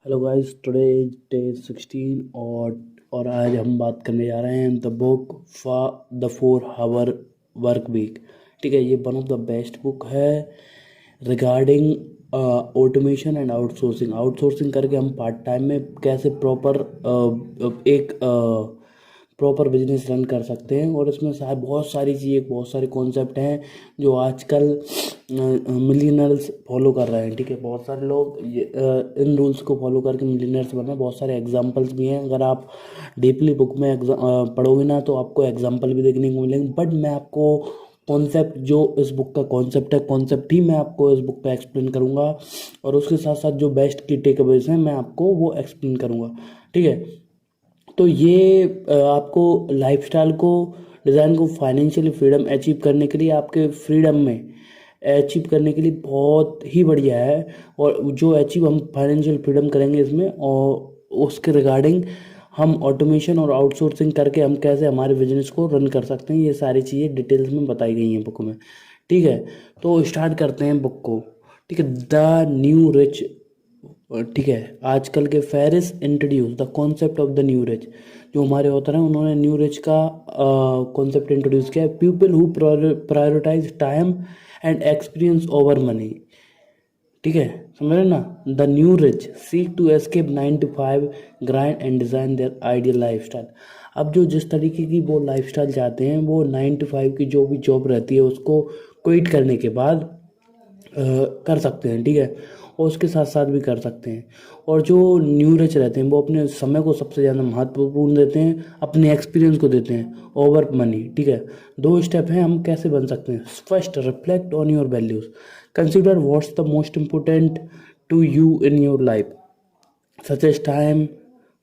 Hello guys, today is day 16 और आज हम बात करने जा रहे हैं the book for the 4 hour work week. ठीक है, ये one of the best book है regarding automation and outsourcing. Outsourcing करके हम पार्ट टाइम में कैसे एक प्रॉपर बिजनेस रन कर सकते हैं। और इसमें बहुत सारी चीज़ें, बहुत सारे कॉन्सेप्ट हैं जो आजकल मिलियनर्स फॉलो कर रहे हैं। ठीक है, बहुत सारे लोग इन रूल्स को फॉलो करके मिलियनर्स बने। बहुत सारे एग्जांपल्स भी हैं। अगर आप डीपली बुक में पढ़ोगे ना तो आपको एग्जांपल भी देखने को मिलेंगे। बट मैं आपको कॉन्सेप्ट, जो इस बुक का कॉन्सेप्ट है, कॉन्सेप्ट ही मैं आपको इस बुक पे एक्सप्लेन करूँगा। और उसके साथ साथ जो बेस्ट की टेकअवेज हैं मैं आपको वो एक्सप्लेन करूँगा। ठीक है, तो ये आपको लाइफस्टाइल को, डिज़ाइन को, फाइनेंशियल फ्रीडम अचीव करने के लिए, आपके फ्रीडम में अचीव करने के लिए बहुत ही बढ़िया है। और जो अचीव हम फाइनेंशियल फ्रीडम करेंगे इसमें, और उसके रिगार्डिंग हम ऑटोमेशन और आउटसोर्सिंग करके हम कैसे हमारे बिजनेस को रन कर सकते हैं, ये सारी चीज़ें डिटेल्स में बताई गई हैं बुक में। ठीक है, तो स्टार्ट करते हैं बुक को। ठीक है, द न्यू रिच। ठीक है, आजकल के Ferriss introduce the concept of the new rich. जो हमारे ऑथर हैं उन्होंने न्यू रिच का कॉन्सेप्ट इंट्रोड्यूस किया है। People who prioritize time and experience over money. ठीक है, समझ रहे ना। The new rich seek to escape 9 to 5 grind and design their ideal lifestyle. अब जो जिस तरीके की वो लाइफ स्टाइल चाहते हैं, वो 9 to 5 की जो भी जॉब रहती है उसको क्विट करने के बाद कर सकते हैं। ठीक है, और उसके साथ साथ भी कर सकते हैं। और जो न्यू रिच रहते हैं वो अपने समय को सबसे ज़्यादा महत्वपूर्ण देते हैं, अपने एक्सपीरियंस को देते हैं ओवर मनी। ठीक है, 2 स्टेप हैं हम कैसे बन सकते हैं। First, reflect on your values. Consider what's the most important to you in your life, such as time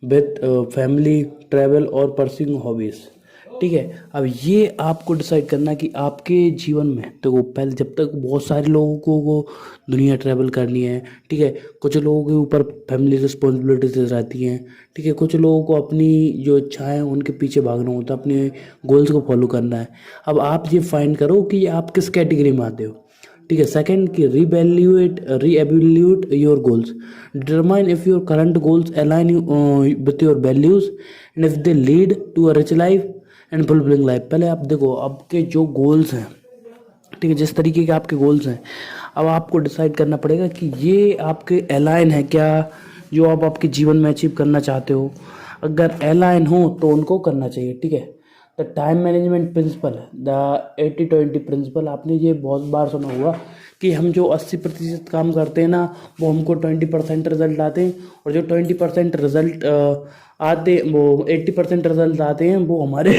with family, travel और परस्यूइंग हॉबीज़। ठीक है, अब ये आपको डिसाइड करना कि आपके जीवन में, तो पहले जब तक बहुत सारे लोगों को दुनिया ट्रैवल करनी है। ठीक है, कुछ लोगों के ऊपर फैमिली रिस्पॉन्सिबिलिटीज रहती हैं। ठीक है, कुछ लोगों को अपनी जो इच्छाएं हैं उनके पीछे भागना होता है, अपने गोल्स को फॉलो करना है। अब आप ये फाइंड करो कि आप किस कैटेगरी में आते हो। ठीक है, सेकंड कि reevaluate your goals. Determine if your current goals align with your values and if they lead to a rich life and fulfilling life. पहले आप देखो आपके जो गोल्स हैं। ठीक है, जिस तरीके के आपके गोल्स हैं, अब आपको डिसाइड करना पड़ेगा कि ये आपके अलाइन है क्या, जो आप आपके जीवन में अचीव करना चाहते हो। अगर अलाइन हो तो उनको करना चाहिए। ठीक है, the time management principle, the 80-20 principle. आपने ये बहुत बार सुना होगा कि हम जो 80% काम करते हैं ना, वो हमको 20% रिजल्ट आते हैं। और जो 20% रिजल्ट आते, वो 80% रिजल्ट आते हैं, वो हमारे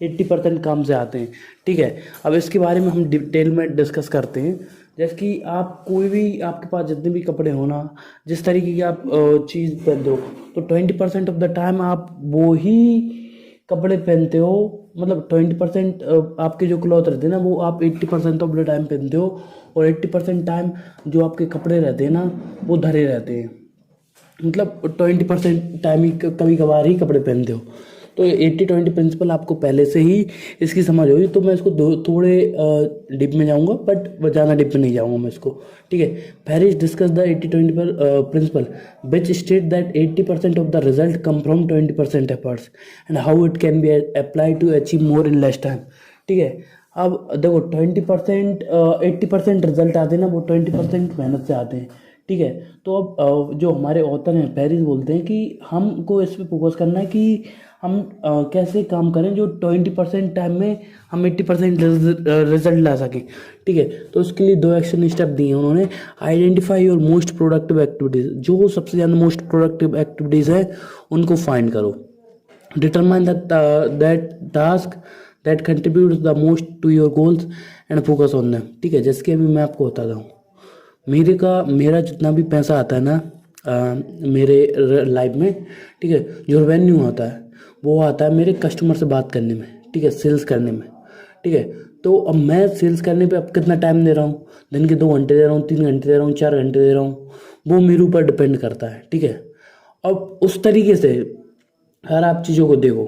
80% काम से आते हैं। ठीक है, अब इसके बारे में हम डिटेल में डिस्कस करते हैं। जैसे कि आप कोई भी, आपके पास जितने भी कपड़े हो ना, जिस तरीके की आप चीज़ पहनते हो, तो 20% ऑफ द टाइम आप वो ही कपड़े पहनते हो। मतलब 20% आपके जो क्लॉथ रहते हैं ना, वो आप 80% ऑफ द टाइम पहनते हो। और 80% टाइम जो आपके कपड़े रहते हैं ना, वो धरे रहते हैं। मतलब 20% टाइम ही कभी कभार ही कपड़े पहनते हो। तो 80-20 प्रिंसिपल आपको पहले से ही इसकी समझ होगी। तो मैं इसको थोड़े डिप में जाऊंगा, बट ज़्यादा डिप में नहीं जाऊंगा मैं इसको। ठीक है, Paris discuss the 80-20 principle which state that 80% of the result come from 20% efforts and how it can be apply to achieve more in less time. ठीक है, अब देखो 20% 80% रिजल्ट आते हैं ना, वो 20% मेहनत से आते हैं। ठीक है, तो अब जो हमारे ऑथर हैं पेरिस बोलते हैं कि हमको इस पे फोकस करना है कि हम कैसे काम करें जो 20% टाइम में हम 80% रिजल्ट ला सकें। ठीक है, तो उसके लिए 2 एक्शन स्टेप दिए हैं उन्होंने। Identify your most productive activities. जो सबसे ज़्यादा मोस्ट प्रोडक्टिव एक्टिविटीज़ है उनको फाइंड करो। Determine that task that contribute the most to your goals and focus on them. ठीक है, जैसे कि अभी मैं आपको बताता हूँ, मेरा जितना भी पैसा आता है ना मेरे लाइफ में। ठीक है, जो रेवेन्यू आता है वो आता है मेरे कस्टमर से बात करने में। ठीक है, सेल्स करने में। ठीक है, तो अब मैं सेल्स करने पे अब कितना टाइम दे रहा हूँ, दिन के 2 घंटे दे रहा हूँ, 3 घंटे दे रहा हूँ, 4 घंटे दे रहा हूँ, वो मेरे ऊपर डिपेंड करता है। ठीक है, अब उस तरीके से अगर आप चीज़ों को देखो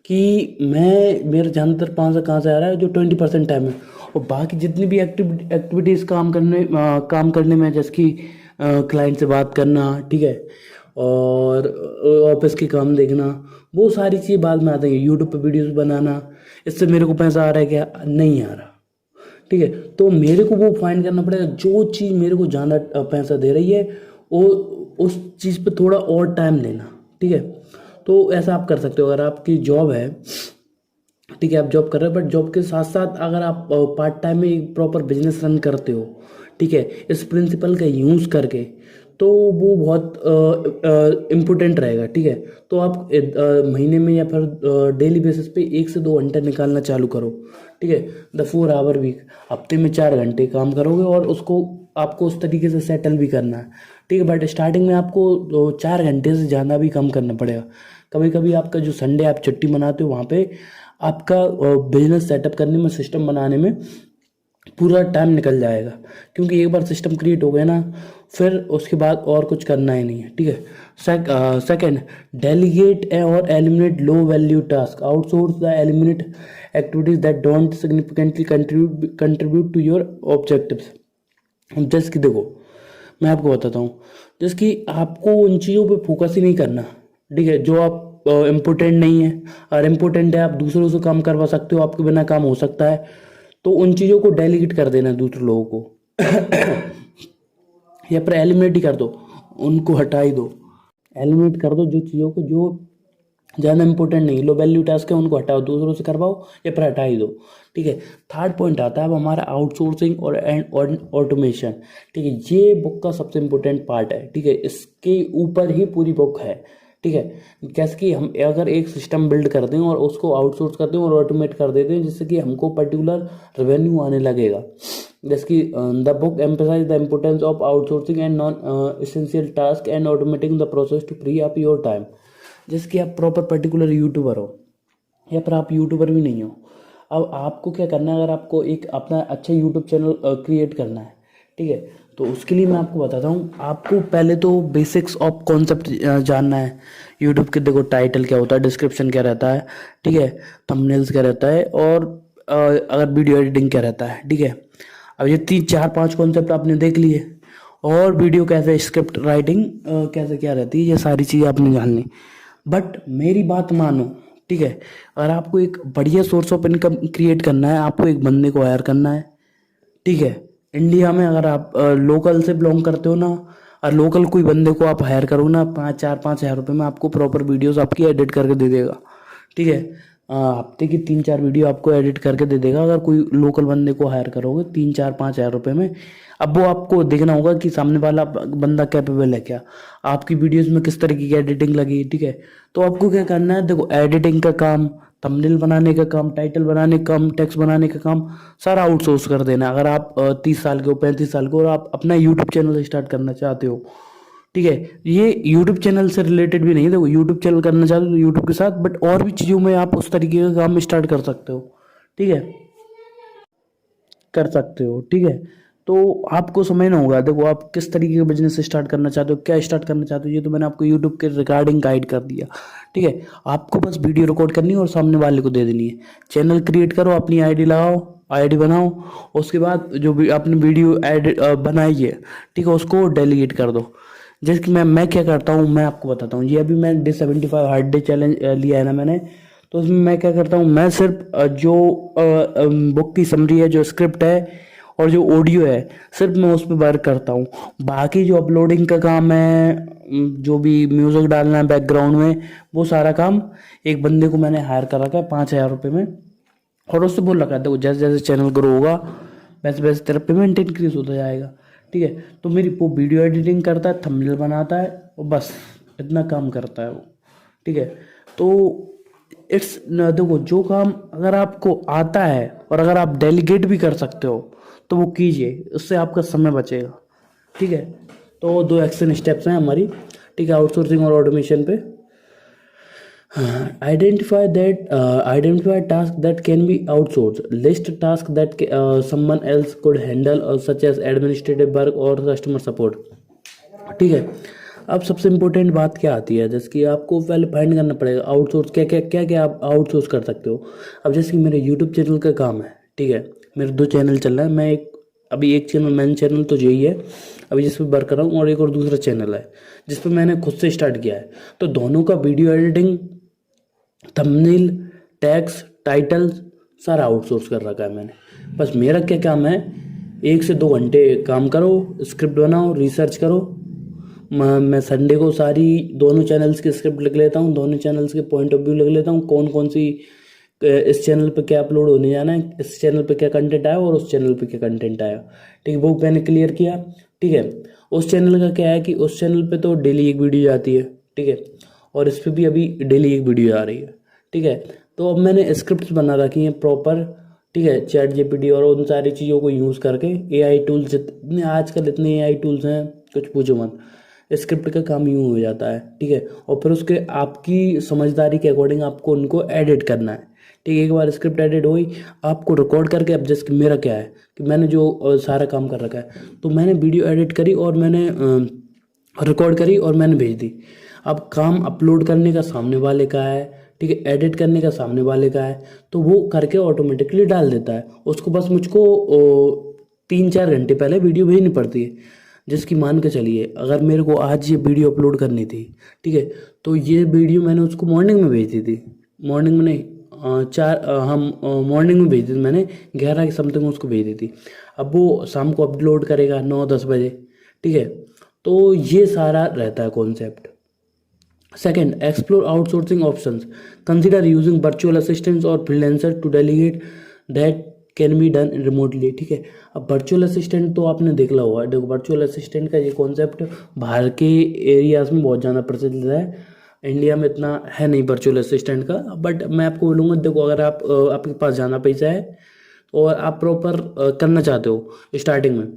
कि मेरा ज़्यादातर पैसा कहाँ से आ रहा है, जो 20% टाइम है। और बाकी जितनी भी एक्टिविटीज़ काम करने में, जैसे कि क्लाइंट से बात करना, ठीक है, और ऑफिस के काम देखना, वो सारी चीज़ें बाद में आती हैं। यूट्यूब पे वीडियोस बनाना, इससे मेरे को पैसा आ रहा है क्या? नहीं आ रहा, ठीक है। तो मेरे को वो फाइंड करना पड़ेगा जो चीज़ मेरे को ज़्यादा पैसा दे रही है, वो उस चीज़ पे थोड़ा और टाइम देना, ठीक है। तो ऐसा आप कर सकते हो। अगर आपकी जॉब है, ठीक है, आप जॉब कर रहे हो, बट जॉब के साथ साथ अगर आप पार्ट टाइम में एक प्रॉपर बिजनेस रन करते हो, ठीक है, इस प्रिंसिपल का यूज़ करके, तो वो बहुत इम्पोर्टेंट रहेगा, ठीक है। तो आप महीने में या फिर डेली बेसिस पे 1 से 2 घंटे निकालना चालू करो, ठीक है। द 4 आवर वीक, हफ्ते में 4 घंटे काम करोगे और उसको आपको उस तरीके से सेटल भी करना है, ठीक है। बट स्टार्टिंग में आपको 4 घंटे से ज़्यादा भी कम करना पड़ेगा। कभी कभी आपका जो संडे आप छुट्टी मनाते हो, वहाँ पे आपका बिजनेस सेटअप करने में, सिस्टम बनाने में पूरा टाइम निकल जाएगा, क्योंकि एक बार सिस्टम क्रिएट हो गया ना, फिर उसके बाद और कुछ करना ही नहीं है, ठीक है। सेकंड, डेलीगेट और eliminate low value task, outsource the eliminate activities that don't significantly contribute to your objectives. जैसे कि देखो, मैं आपको बताता हूँ, जैसे कि आपको उन चीज़ों पे फोकस ही नहीं करना, ठीक है, जो आप इम्पोर्टेंट नहीं है। और इम्पोर्टेंट है, आप दूसरों से काम करवा सकते हो, आपके बिना काम हो सकता है, तो उन चीज़ों को डेलीगेट कर देना दूसरे लोगों को या फिर एलिमिनेट ही कर दो, उनको हटा ही दो। एलिमिनेट कर दो जो चीज़ों को जो ज़्यादा इंपॉर्टेंट नहीं, लो वैल्यू टास्क है, उनको हटाओ, दूसरों से करवाओ या फिर हटा ही दो, ठीक है। थर्ड पॉइंट आता है अब हमारा आउटसोर्सिंग और ऑटोमेशन, ठीक है। ये बुक का सबसे इम्पोर्टेंट पार्ट है, ठीक है, इसके ऊपर ही पूरी बुक है, ठीक है। कैसे कि हम अगर एक सिस्टम बिल्ड कर दें और उसको आउटसोर्स कर दें और ऑटोमेट कर देते हैं, जिससे कि हमको पर्टिकुलर रेवेन्यू आने लगेगा। जैसे कि the book emphasize the importance of outsourcing and non essential task and automating the process to free up your time. जैसे कि आप प्रॉपर पर्टिकुलर यूट्यूबर हो या फिर आप यूट्यूबर भी नहीं हो, अब आपको क्या करना है, अगर आपको एक अपना अच्छा यूट्यूब चैनल क्रिएट करना है, ठीक है, तो उसके लिए मैं आपको बताता हूँ। आपको पहले तो बेसिक्स ऑफ कॉन्सेप्ट जानना है। यूट्यूब के देखो, टाइटल क्या होता है, डिस्क्रिप्शन क्या रहता है, ठीक है, थंबनेल्स क्या रहता है, और अगर वीडियो एडिटिंग क्या रहता है, ठीक है। अब ये 3 4 5 कॉन्सेप्ट आपने देख लिए, और वीडियो कैसे, स्क्रिप्ट राइटिंग कैसे क्या रहती है, ये सारी चीज़ें आपने जान ली। बट मेरी बात मानो, ठीक है, अगर आपको एक बढ़िया सोर्स ऑफ इनकम क्रिएट करना है, आपको एक बंदे को हायर करना है, ठीक है। इंडिया में अगर आप लोकल से बिलोंग करते हो ना, और लोकल कोई बंदे को आप हायर करो ना, 5 4 5 हज़ार रुपये में आपको प्रॉपर वीडियोस आपकी एडिट करके दे देगा, ठीक है। हफ्ते की 3 4 वीडियो आपको एडिट करके दे देगा, अगर कोई लोकल बंदे को हायर करोगे 3 4 5 हज़ार रुपये में। अब वो आपको देखना होगा कि सामने वाला बंदा कैपेबल है क्या, आपकी वीडियोस में किस तरीके की एडिटिंग लगी, ठीक है। तो आपको क्या करना है, देखो, एडिटिंग का काम, थंबनेल बनाने का काम, टाइटल बनाने का काम, टेक्स्ट बनाने का काम, सारा आउटसोर्स कर देना। अगर आप 30 साल के हो, 35 साल के हो, और आप अपना यूट्यूब चैनल स्टार्ट करना चाहते हो, ठीक है, ये यूट्यूब चैनल से रिलेटेड भी नहीं है, देखो, यूट्यूब चैनल करना चाहते हो तो यूट्यूब के साथ, बट और भी चीज़ों में आप उस तरीके का काम स्टार्ट कर सकते हो, ठीक है, कर सकते हो, ठीक है। तो आपको समझना होगा, देखो, आप किस तरीके का बिजनेस स्टार्ट करना चाहते हो, क्या स्टार्ट करना चाहते हो, ये तो मैंने आपको यूट्यूब के रिगार्डिंग गाइड कर दिया, ठीक है। आपको बस वीडियो रिकॉर्ड करनी है और सामने वाले को दे देनी है। चैनल क्रिएट करो, अपनी आईडी लगाओ, आईडी बनाओ, उसके बाद जो भी आपने वीडियो एडिट बनाई है, ठीक है, उसको डिलीट कर दो। जैसे कि मैं क्या करता हूँ, मैं आपको बताता हूँ। ये अभी मैं डे 75 हार्ड डे चैलेंज लिया है ना मैंने, तो उसमें मैं क्या करता हूँ, मैं सिर्फ जो बुक की समरी है, जो स्क्रिप्ट है और जो ऑडियो है, सिर्फ मैं उस पर वर्क करता हूँ। बाकी जो अपलोडिंग का काम है, जो भी म्यूज़िक डालना है बैकग्राउंड में, वो सारा काम एक बंदे को मैंने हायर कर रखा है 5 हज़ार रुपये में, और उससे बोल रखा है, देखो, जैसे जैसे चैनल ग्रो होगा वैसे वैसे तेरा पेमेंट इंक्रीज होता जाएगा, ठीक है। तो मेरी वो वीडियो एडिटिंग करता है, थंबनेल बनाता है, और बस इतना काम करता है वो, ठीक है। तो इट्स, देखो, जो काम अगर आपको आता है और अगर आप डेलीगेट भी कर सकते हो तो वो कीजिए, उससे आपका समय बचेगा, ठीक है। तो 2 एक्शन स्टेप्स हैं हमारी, ठीक है, आउटसोर्सिंग और ऑटोमेशन पे। Identify tasks that can be outsourced. List tasks that someone else could handle, such as administrative work or customer support. ठीक है। अब सबसे इम्पोर्टेंट बात क्या आती है, जैसे कि आपको पहले फाइंड करना पड़ेगा आउटसोर्स क्या आप आउटसोर्स कर सकते हो। अब जैसे कि मेरे यूट्यूब चैनल का काम है, ठीक है, मेरे 2 चैनल चल रहा है, मैं एक अभी एक चैनल, मेन चैनल तो यही है अभी जिस पर वर्क कर रहा हूँ, और एक और दूसरा चैनल है जिस पर मैंने खुद से स्टार्ट किया है। तो दोनों का video editing, thumbnail, tags, title सारा आउटसोर्स कर रखा है मैंने। बस मेरा क्या काम है, 1 से 2 घंटे काम करो, स्क्रिप्ट बनाओ, रिसर्च करो। मैं संडे को सारी दोनों चैनल्स की स्क्रिप्ट लिख लेता हूँ, दोनों चैनल्स के पॉइंट ऑफ व्यू लिख लेता हूँ, कौन कौन सी इस चैनल पे क्या अपलोड होने जाना है, इस चैनल पे क्या कंटेंट आया और उस चैनल पे क्या कंटेंट आया। ठीक है, वो मैंने क्लियर किया। ठीक है, उस चैनल का क्या है कि उस चैनल पे तो डेली एक वीडियो जाती है। ठीक है, और इस पर भी अभी डेली एक वीडियो आ रही है। ठीक है, तो अब मैंने स्क्रिप्ट बना रखी हैं प्रॉपर। ठीक है, चैट जीपीटी और उन सारी चीज़ों को यूज़ करके, एआई टूल्स जितने आजकल इतने एआई टूल्स हैं कुछ पूछो मत, स्क्रिप्ट का काम यूँ हो जाता है। ठीक है, और फिर उसके आपकी समझदारी के अकॉर्डिंग आपको उनको एडिट करना है। ठीक है, एक बार स्क्रिप्ट एडिट हो गई, आपको रिकॉर्ड करके, अब जैसे मेरा क्या है कि मैंने जो सारा काम कर रखा है, तो मैंने वीडियो एडिट करी और मैंने रिकॉर्ड करी और मैंने भेज दी। अब काम अपलोड करने का सामने वाले का है। ठीक है, एडिट करने का सामने वाले का है, तो वो करके ऑटोमेटिकली डाल देता है। उसको बस मुझको 3-4 घंटे पहले वीडियो भेजनी पड़ती है। जिसकी मान के चलिए अगर मेरे को आज ये वीडियो अपलोड करनी थी, ठीक है, तो ये वीडियो मैंने उसको मॉर्निंग में भेज दी थी। मॉर्निंग में नहीं, हम मॉर्निंग में भेज दी थी मैंने, 11 के समथिंग उसको भेज दी थी। अब वो शाम को अपलोड करेगा 9-10 बजे। ठीक है, तो ये सारा रहता है concept. Second, explore outsourcing options, consider using virtual assistants और freelancer to delegate that can be done remotely. ठीक है, अब वर्चुअल असिस्टेंट तो आपने देख ला होगा। देखो, वर्चुअल असिस्टेंट का ये कॉन्सेप्ट बाहर के एरियाज में बहुत ज़्यादा प्रचलित है, इंडिया में इतना है नहीं वर्चुअल असिस्टेंट का। बट मैं आपको बोलूँगा, देखो अगर आपके पास ज़्यादा पैसा है और आप प्रॉपर करना चाहते हो स्टार्टिंग में,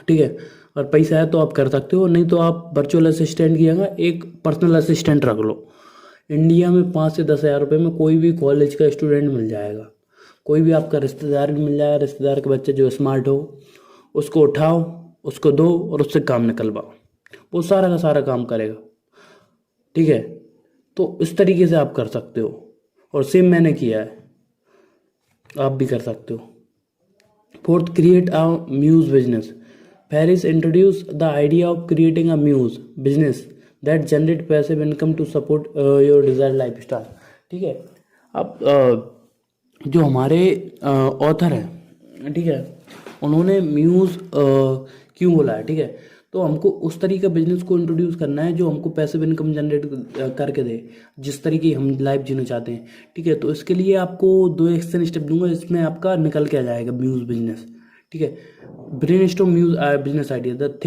ठीक है, और पैसा है तो आप कर सकते हो, नहीं तो आप वर्चुअल असिस्टेंट की जगह एक पर्सनल असिस्टेंट रख लो। इंडिया में 5 से 10 हज़ार रुपये में कोई भी कॉलेज का स्टूडेंट मिल जाएगा, कोई भी आपका रिश्तेदार भी मिल जाएगा। रिश्तेदार के बच्चे जो स्मार्ट हो, उसको उठाओ, उसको दो और उससे काम निकलवाओ, वो सारा का सारा काम करेगा। ठीक है, तो इस तरीके से आप कर सकते हो, और सेम मैंने किया है, आप भी कर सकते हो। Fourth, create a muse business. Paris introduced the idea of creating a muse business that generate passive income to support your desired lifestyle। ठीक है, अब जो हमारे ऑथर हैं, ठीक है, उन्होंने म्यूज क्यों बोला है, ठीक है, तो हमको उस तरीके का बिजनेस को इंट्रोड्यूस करना है जो हमको पैसिव इनकम जनरेट करके दे, जिस तरीके हम लाइफ जीना चाहते हैं। ठीक है, तो इसके लिए आपको 2 एक्शन स्टेप दूंगा, जिसमें आपका निकल के आ जाएगा म्यूज बिजनेस। ठीक है, brainstorm muse business idea, the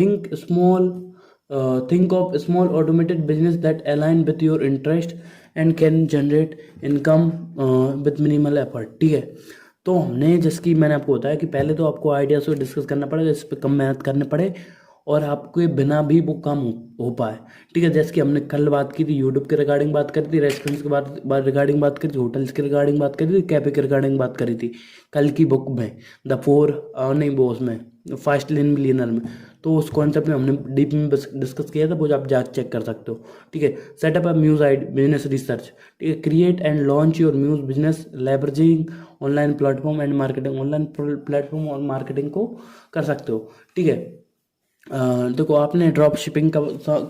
think of small automated business that align with your interest and can generate income with minimal effort. ठीक है, तो हमने, जैसे कि मैंने आपको बताया कि पहले तो आपको आइडियाज को डिस्कस करना पड़ेगा, इस पर कम मेहनत करने पड़े और आपके बिना भी वो काम हो पाए। ठीक है, जैसे कि हमने कल बात की थी, यूट्यूब के रिगार्डिंग बात करी थी, रेस्टोरेंट्स के बाद रिगार्डिंग बात करी थी, होटल्स के रिगार्डिंग बात करी थी, कैफे के रिगार्डिंग बात करी थी कल की बुक में, द 4 नहीं वो उसमें फास्ट लेन मिलियनर में। तो उस कॉन्सेप्ट में हमने डीप में डिस्कस किया था, वो आप जाकर चेक कर सकते हो। ठीक है, setup a muse business research. ठीक है, create and launch your muse business leveraging online platform and marketing. Online platform और मार्केटिंग को कर सकते हो। ठीक है, देखो आपने ड्रॉप शिपिंग का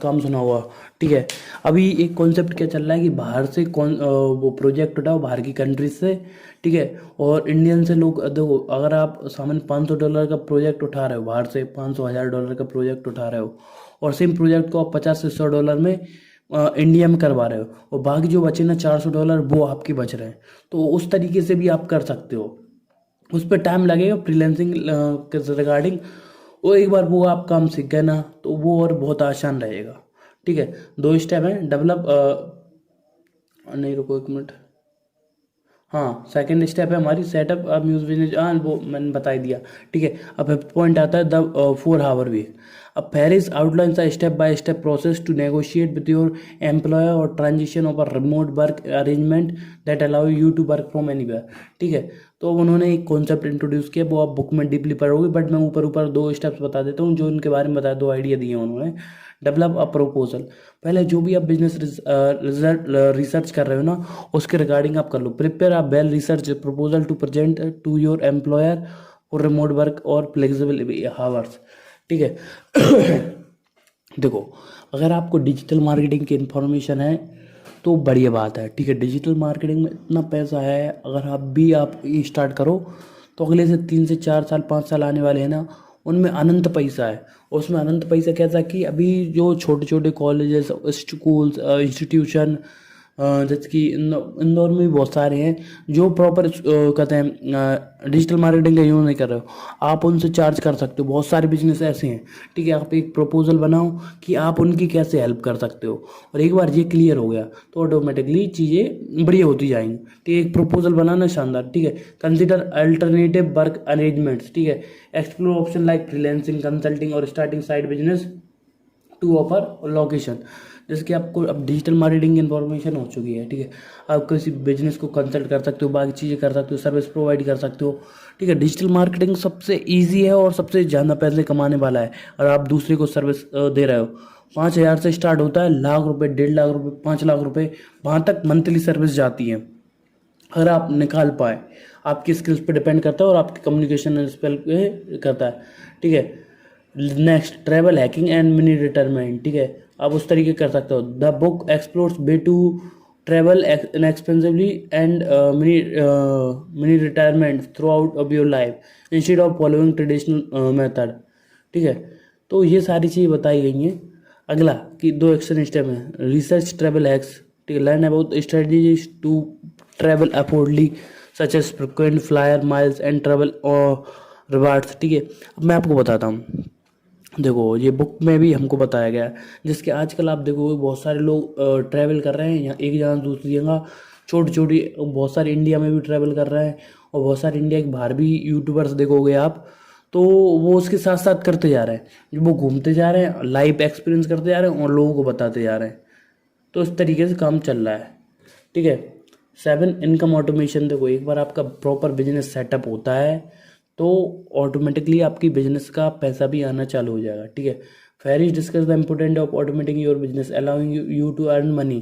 काम सुना हुआ। ठीक है, अभी एक कॉन्सेप्ट क्या चल रहा है कि बाहर से वो प्रोजेक्ट उठाओ बाहर की कंट्रीज से। ठीक है, और इंडियन से लोग, देखो अगर आप सामान्य $500 का प्रोजेक्ट उठा रहे हो, बाहर से $500,000 का प्रोजेक्ट उठा रहे हो, और सेम प्रोजेक्ट को आप $50 से $100 में इंडिया में करवा रहे हो, और बाकी जो बचे ना $400 वो आपके बच रहे हैं। तो उस तरीके से भी आप कर सकते हो। उस पर टाइम लगेगा फ्रीलांसिंग के रिगार्डिंग, वो एक बार वो आप काम सीख गए ना तो वो और बहुत आसान रहेगा। ठीक है, 2 स्टेप हैं, डेवलप नहीं, रुको 1 मिनट, हाँ, सेकंड स्टेप है हमारी सेटअप अब म्यूज बिजनेस, हाँ वो मैंने बता ही दिया। ठीक है, अब फिफ्थ पॉइंट आता है द 4 आवर वीक। अब Ferriss outlines a step by step process to negotiate with your employer और transition of a remote work arrangement that allow you to work from anywhere. ठीक है, तो उन्होंने एक कॉन्सेप्ट इंट्रोड्यूस किया, वो आप बुक में डीपली पढ़ोगे, बट मैं ऊपर ऊपर 2 स्टेप्स बता देता हूँ जो इनके बारे में बताया, 2 आइडिया दिए उन्होंने। डेवलप अ प्रपोजल, पहले जो भी आप बिजनेस रिसर्च कर रहे हो ना, उसके रिगार्डिंग आप कर लो। Prepare a well research proposal to present to your employer और रिमोट वर्क और फ्लेक्सिबल हावर्स। ठीक है। देखो, अगर आपको डिजिटल मार्केटिंग की इन्फॉर्मेशन है तो बढ़िया बात है। ठीक है, डिजिटल मार्केटिंग में इतना पैसा है, अगर आप स्टार्ट करो तो अगले से 3 से 4 साल 5 साल आने वाले हैं ना, उनमें अनंत पैसा है। उसमें अनंत पैसा कैसा कि अभी जो छोटे छोटे कॉलेजेस, स्कूल्स, इंस्टीट्यूशन, जैसे कि इंदौर में भी बहुत सारे हैं जो प्रॉपर कहते हैं डिजिटल मार्केटिंग का यूज़ नहीं कर रहे हो, आप उनसे चार्ज कर सकते हो। बहुत सारे बिजनेस ऐसे हैं। ठीक है, आप एक प्रपोजल बनाओ कि आप उनकी कैसे हेल्प कर सकते हो, और एक बार ये क्लियर हो गया तो ऑटोमेटिकली चीज़ें बढ़िया होती जाएंगी। ठीक है, एक प्रपोजल बनाना शानदार। ठीक है, कंसिडर अल्टरनेटिव वर्क अरेंजमेंट्स। ठीक है, explore option like freelancing, consulting और starting side business to offer location. जैसे कि आपको अब डिजिटल मार्केटिंग की इन्फॉर्मेशन हो चुकी है। ठीक है, आप किसी बिजनेस को कंसल्ट कर सकते हो, बाकी चीज़ें कर सकते हो, सर्विस प्रोवाइड कर सकते हो। ठीक है, डिजिटल मार्केटिंग सबसे इजी है और सबसे ज़्यादा पैसे कमाने वाला है। और आप दूसरे को सर्विस दे रहे हो, 5,000 से स्टार्ट होता है, लाख रुपए, 1.5 लाख रुपए, 5 लाख रुपए, वहाँ तक मंथली सर्विस जाती है, अगर आप निकाल पाए। आपकी स्किल्स पे डिपेंड करता है और आपके कम्युनिकेशन स्किल पे करता है। ठीक है, next, travel hacking and mini retirement. ठीक है, आप उस तरीके कर सकते हो। The book explores way to travel inexpensively and mini retirement throughout of your life instead of following traditional method. ठीक है, तो ये सारी चीज़ें बताई गई हैं। अगला कि 2 एक्शन स्टेप है, रिसर्च ट्रैवल हैक्स। ठीक है, learn about strategies to travel affordably such as frequent flyer miles and travel rewards. ठीक है, अब मैं आपको बताता हूँ। देखो, ये बुक में भी हमको बताया गया है, जिसके आजकल आप देखोगे बहुत सारे लोग ट्रैवल कर रहे हैं, यहाँ एक जगह से दूसरी जगह, छोटी छोटी, बहुत सारे इंडिया में भी ट्रैवल कर रहे हैं, और बहुत सारे इंडिया के बाहर भी यूट्यूबर्स देखोगे आप, तो वो उसके साथ साथ करते जा रहे हैं। जो वो घूमते जा रहे हैं, लाइव एक्सपीरियंस करते जा रहे हैं और लोगों को बताते जा रहे हैं। तो इस तरीके से काम चल रहा है। ठीक है, 7 इनकम ऑटोमेशन। देखो, एक बार आपका प्रॉपर बिजनेस सेटअप होता है तो ऑटोमेटिकली आपकी बिजनेस का पैसा भी आना चालू हो जाएगा। ठीक है, Ferriss discuss the important of automating your business allowing you to earn money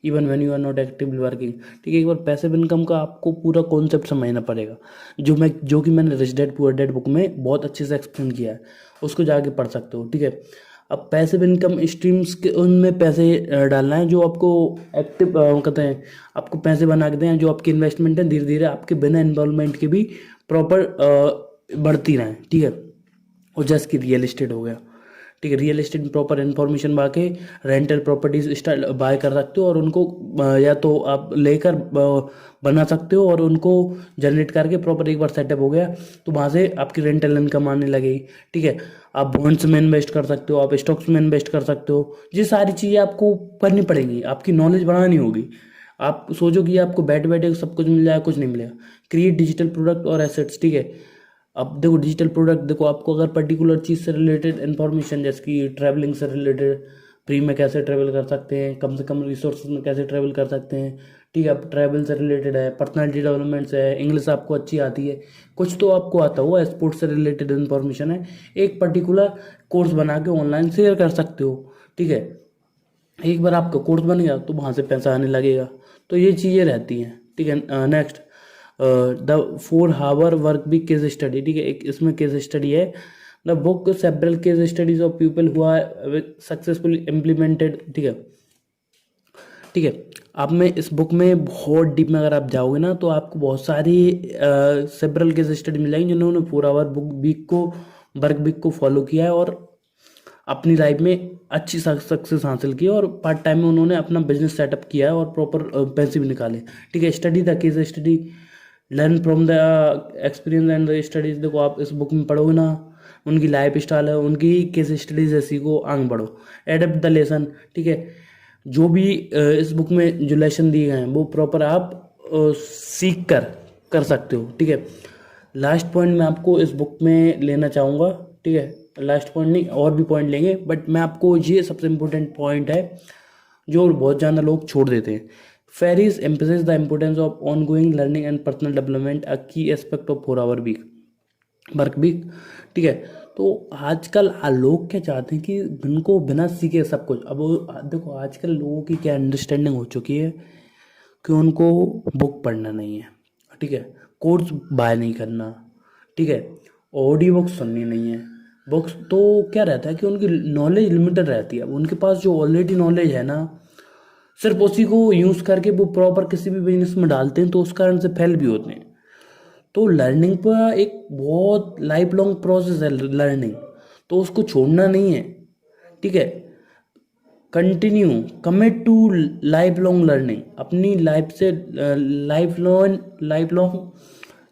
even when you are not actively working. ठीक है, एक बार पैसिव इनकम का आपको पूरा कॉन्सेप्ट समझना पड़ेगा, जो कि मैंने rich dad poor dad book में बहुत अच्छे से एक्सप्लेन किया है, उसको जाके पढ़ सकते हो। ठीक है, अब पैसिव इनकम स्ट्रीम्स के उनमें पैसे डालना है जो आपको एक्टिव कहते हैं, आपको पैसे बना के दें, जो आपकी इन्वेस्टमेंट है धीरे धीरे आपके बिना इन्वॉल्वमेंट के भी प्रॉपर बढ़ती रहें। ठीक है, और जैसे कि रियल एस्टेट हो गया। ठीक है, रियल एस्टेट में प्रॉपर इन्फॉर्मेशन बाके रेंटल प्रॉपर्टीज स्टार्ट बाय कर सकते हो, और उनको या तो आप लेकर बना सकते हो, और उनको जनरेट करके प्रॉपर एक बार सेटअप हो गया तो वहाँ से आपकी रेंटल इनकम आने लगेगी। ठीक है, आप बॉन्ड्स में इन्वेस्ट कर सकते हो, आप स्टॉक्स में इन्वेस्ट कर सकते हो। ये सारी चीज़ें आपको करनी पड़ेंगी, आपकी नॉलेज बढ़ानी होगी। आप सोचो कि आपको बैठे बैठे सब कुछ मिल जाएगा, कुछ नहीं मिलेगा। क्रिएट डिजिटल प्रोडक्ट और एसेट्स। ठीक है, अब देखो डिजिटल प्रोडक्ट, देखो आपको अगर पर्टिकुलर चीज़ से रिलेटेड इन्फॉर्मेशन, जैसे कि ट्रैवलिंग से रिलेटेड, फ्री में कैसे ट्रैवल कर सकते हैं, कम से कम रिसोर्सेज में कैसे ट्रैवल कर सकते हैं। ठीक है, अब ट्रैवल से रिलेटेड है, पर्सनालिटी डेवलपमेंट से है, इंग्लिश आपको अच्छी आती है, कुछ तो आपको आता हुआ, स्पोर्ट्स से रिलेटेड इन्फॉर्मेशन है, एक पर्टिकुलर कोर्स बना के ऑनलाइन शेयर कर सकते हो। ठीक है, एक बार आपका कोर्स बन गया तो वहाँ से पैसा आने लगेगा। तो ये चीज़ें रहती हैं। ठीक है, next, the 4 hour work week case study. ठीक है, एक इसमें केस स्टडी है। The book several case studies of people who are successfully implemented. ठीक है, ठीक है, आप में इस बुक में बहुत डीप में अगर आप जाओगे ना तो आपको बहुत सारी सेवरल केस स्टडी मिल जाएंगी जिन्होंने 4 आवर बुक वीक को वर्क वीक को फॉलो किया है और अपनी लाइफ में अच्छी सक्सेस हासिल की, और पार्ट टाइम में उन्होंने अपना बिजनेस सेटअप किया है और प्रॉपर पैसे भी निकाले। ठीक है, study the case study, learn from the experience and the studies. देखो, आप इस बुक में पढ़ोगे ना, उनकी लाइफ स्टाइल है, उनकी केस स्टडीज है, सीखो, आगे बढ़ो, एडेप्ट द लेसन। ठीक है, जो भी इस बुक में जो लेसन दिए गए हैं वो प्रॉपर आप सीख कर सकते हो। ठीक है, लास्ट पॉइंट मैं आपको इस बुक में लेना चाहूँगा। ठीक है, लास्ट पॉइंट नहीं, और भी पॉइंट लेंगे, बट मैं आपको ये सबसे इम्पोर्टेंट पॉइंट है जो बहुत ज़्यादा लोग छोड़ देते हैं। Ferriss emphasize the importance of ongoing learning and personal development, a key aspect of 4 hour week work week. ठीक है, तो आजकल लोग क्या चाहते हैं कि उनको बिना सीखे सब कुछ। अब देखो, आजकल लोगों की क्या अंडरस्टैंडिंग हो चुकी है कि उनको बुक पढ़ना नहीं है। ठीक है, कोर्स बाय नहीं करना। ठीक है। ऑडियो बुक्स सुननी नहीं है। बुक्स तो क्या रहता है कि उनकी नॉलेज लिमिटेड रहती है, उनके पास जो ऑलरेडी नॉलेज है ना, सिर्फ उसी को यूज़ करके वो प्रॉपर किसी भी बिजनेस में डालते हैं, तो उस कारण से फेल भी होते हैं। तो लर्निंग पर एक बहुत लाइफ लॉन्ग प्रोसेस है लर्निंग, तो उसको छोड़ना नहीं है, ठीक है। Continue commit to life long learning, अपनी लाइफ से लाइफ लॉन्ग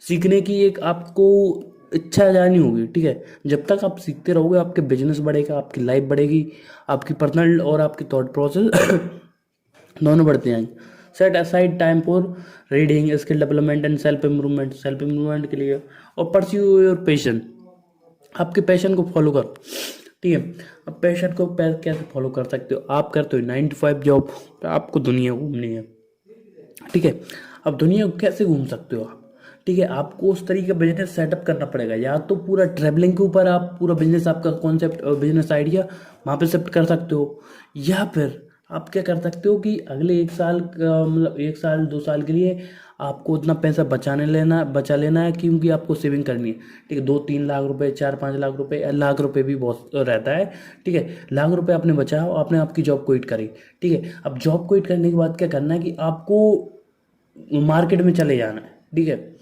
सीखने की एक आपको इच्छा जानी होगी, ठीक है। जब तक आप सीखते रहोगे आपके बिजनेस बढ़ेगा, आपकी लाइफ बढ़ेगी, आपकी पर्सनल और आपकी थॉट प्रोसेस दोनों बढ़ते जाएंगे। Set aside time for reading, skill development and self improvement के लिए, और परस्यू योर पैशन, आपके पैशन को फॉलो करो, ठीक है। अब पैशन को कैसे फॉलो कर सकते हो? आप करते हो 9 to 5 जॉब, आपको दुनिया घूमनी है, ठीक है। अब दुनिया को कैसे घूम सकते हो आप? ठीक है, आपको उस तरीके का बिजनेस सेटअप करना पड़ेगा। या तो पूरा ट्रैवलिंग के ऊपर आप पूरा बिजनेस, आपका कॉन्सेप्ट और बिजनेस आइडिया वहाँ पे शिफ्ट कर सकते हो, या फिर आप क्या कर सकते हो कि अगले 1 साल का, मतलब 1 साल 2 साल के लिए आपको उतना पैसा बचा लेना है, क्योंकि आपको सेविंग करनी है, ठीक है। 2-3 लाख रुपए, 4-5 लाख रुपए, लाख रुपए भी बहुत रहता है, ठीक है। लाख रुपए आपने बचाओ, आपने आपकी जॉब क्विट करी, ठीक है। अब जॉब क्विट करने के बाद क्या करना है कि आपको मार्केट में चले जाना है, ठीक है।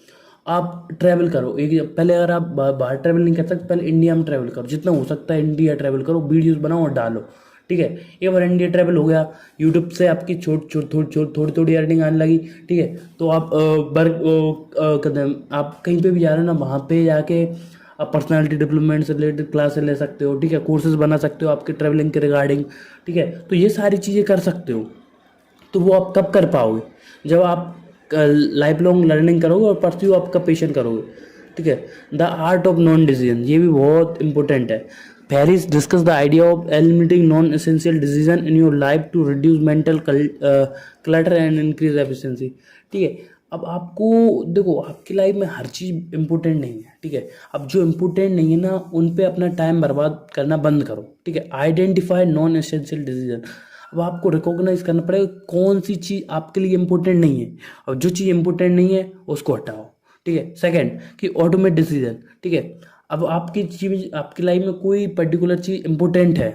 आप ट्रैवल करो, एक पहले अगर आप बाहर ट्रैवल नहीं कर सकते, पहले इंडिया में ट्रैवल करो, जितना हो सकता है इंडिया ट्रैवल करो, वीडियोस बनाओ और डालो, ठीक है। एक बार इंडिया ट्रैवल हो गया, यूट्यूब से आपकी थोड़ी थोड़ी अर्निंग आने लगी, ठीक है। तो आप आप कहीं पे भी जा रहे हो ना, वहाँ पे जाके आप पर्सनालिटी डेवलपमेंट से रिलेटेड क्लासेस ले सकते हो, ठीक है। कोर्सेज बना सकते हो आपके ट्रैवलिंग के रिगार्डिंग, ठीक है। तो ये सारी चीज़ें कर सकते हो। तो वो आप कब कर पाओगे? जब आप लाइफ लॉन्ग लर्निंग करोगे और परस्यू आपका पेशन करोगे, ठीक है। The art of non decision, ये भी बहुत इंपॉर्टेंट है। Paris discuss the idea of eliminating non essential decision in your life to reduce mental clutter and increase efficiency, ठीक है। अब आपको देखो, आपकी लाइफ में हर चीज़ इंपॉर्टेंट नहीं है, ठीक है। अब जो इंपॉर्टेंट नहीं है ना, उन पे अपना टाइम बर्बाद करना बंद करो, ठीक है। आइडेंटिफाई नॉन एसेंशियल डिसीजन, अब आपको रिकॉग्नाइज करना पड़ेगा कौन सी चीज़ आपके लिए इंपॉर्टेंट नहीं है, और जो चीज़ इंपॉर्टेंट नहीं है उसको हटाओ, ठीक है। सेकंड कि ऑटोमेट डिसीजन, ठीक है। अब आपकी चीज, आपकी लाइफ में कोई पर्टिकुलर चीज़ इंपॉर्टेंट है,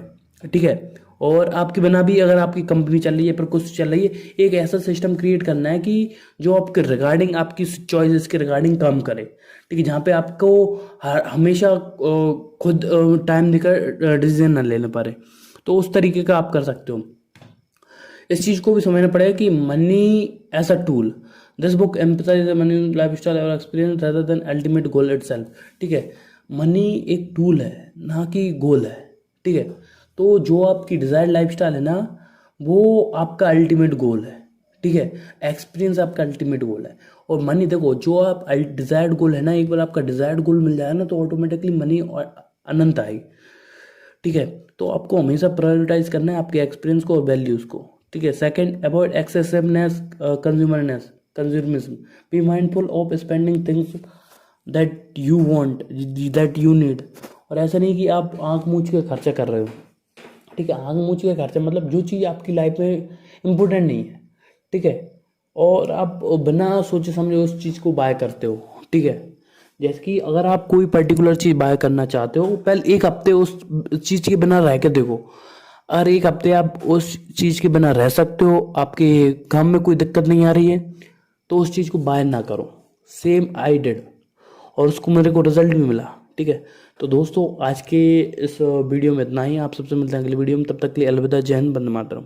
ठीक है, और आपके बिना भी अगर आपकी कंपनी चल रही है, पर कुछ चल रही है, एक ऐसा सिस्टम क्रिएट करना है कि जो आपके रिगार्डिंग, आपकी चॉइसेस के रिगार्डिंग काम करे, ठीक है। जहाँ पे आपको हमेशा खुद टाइम देकर डिसीजन ना लेना पड़े, तो उस तरीके का आप कर सकते हो। इस चीज़ को भी समझना पड़ेगा कि money as a tool, this book emphasize money lifestyle और experience rather than ultimate goal itself, ठीक है। मनी एक टूल है, ना कि गोल है, ठीक है। तो जो आपकी डिजायर्ड लाइफ स्टाइल है ना, वो आपका अल्टीमेट गोल है, ठीक है। एक्सपीरियंस आपका अल्टीमेट गोल है। और मनी देखो, जो आप डिजायर्ड गोल है ना, एक बार आपका डिजायर्ड गोल मिल जाए ना, तो ऑटोमेटिकली मनी अनंत आएगी, ठीक है। तो आपको हमेशा प्रायोरिटाइज करना है आपके एक्सपीरियंस को और वैल्यूज को, ठीक है। Second, avoid excessiveness, consumerism, be mindful of spending things that you want, that you need. और ऐसा नहीं कि आप आंख मूंछ के खर्चा कर रहे हो, ठीक है। आंख मूंछ के खर्चा मतलब जो चीज़ आपकी लाइफ में इम्पोर्टेंट नहीं है, ठीक है, और आप बिना सोचे समझे उस चीज़ को बाय करते हो, ठीक है। जैसे कि अगर आप कोई पर्टिकुलर चीज़ बाय करना चाहते हो, पहले 1 हफ्ते उस चीज़ के बिना रह के देखो। अगर 1 हफ्ते आप उस चीज़ के बिना रह सकते हो, आपके काम में कोई दिक्कत नहीं आ रही है, तो उस चीज़ को बाय ना करो। सेम आई डिड, और उसको मेरे को रिजल्ट भी मिला, ठीक है। तो दोस्तों, आज के इस वीडियो में इतना ही। आप सबसे मिलते हैं अगले वीडियो में, तब तक के लिए अलविदा, जय हिंद, वंदे मातरम।